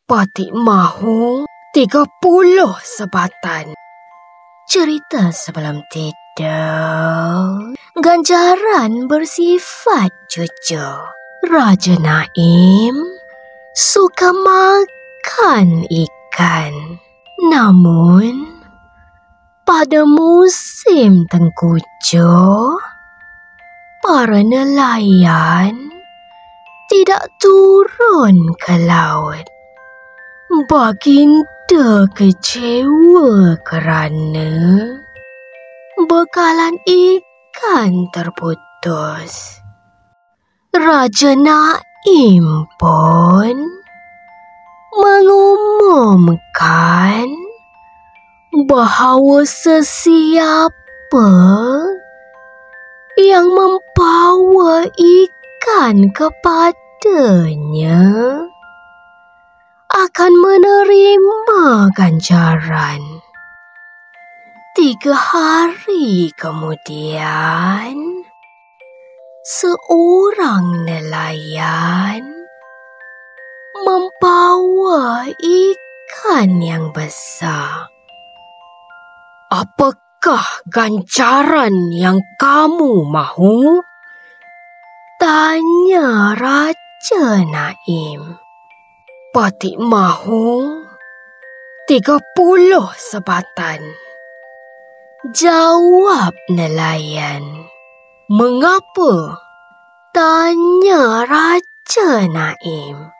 Patik Mahu 30 Sebatan. Cerita sebelum tidur. Ganjaran bersifat jujur. Raja Naim suka makan ikan. Namun pada musim tengkujuh, para nelayan tidak turun ke laut. Baginda kecewa kerana bekalan ikan terputus. Raja Naim pun mengumumkan bahawa sesiapa yang membawa ikan kepadanya akan menerima ganjaran. 3 hari kemudian, seorang nelayan membawa ikan yang besar. Apakah ganjaran yang kamu mahu? Tanya Raja Naim. Patik Mahu 30 sebatan. Jawab nelayan. Mengapa? Tanya Raja Naim.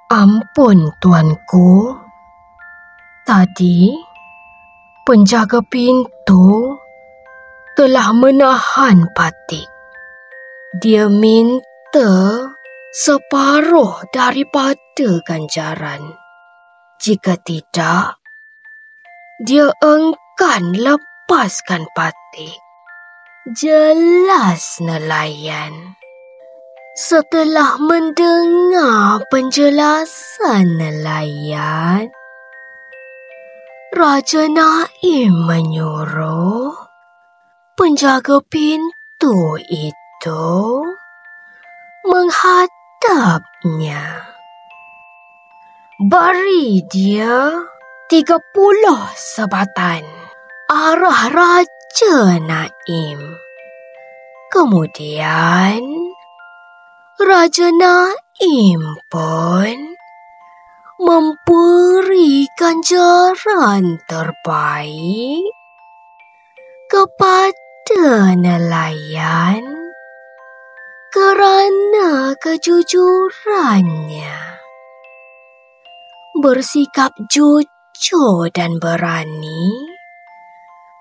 Ampun tuanku. Tadi penjaga pintu telah menahan Patik. Dia minta separuh daripada ganjaran. Jika tidak, dia enggan lepaskan Patik. Jelas nelayan. Setelah mendengar penjelasan nelayan, Raja Naim menyuruh penjaga pintu itu menghadapnya. Beri dia 30 sebatan, arah Raja Naim. Kemudian Raja Naim pun memberi ganjaran terbaik kepada nelayan kerana kejujurannya. Bersikap jujur dan berani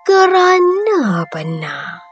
kerana benar.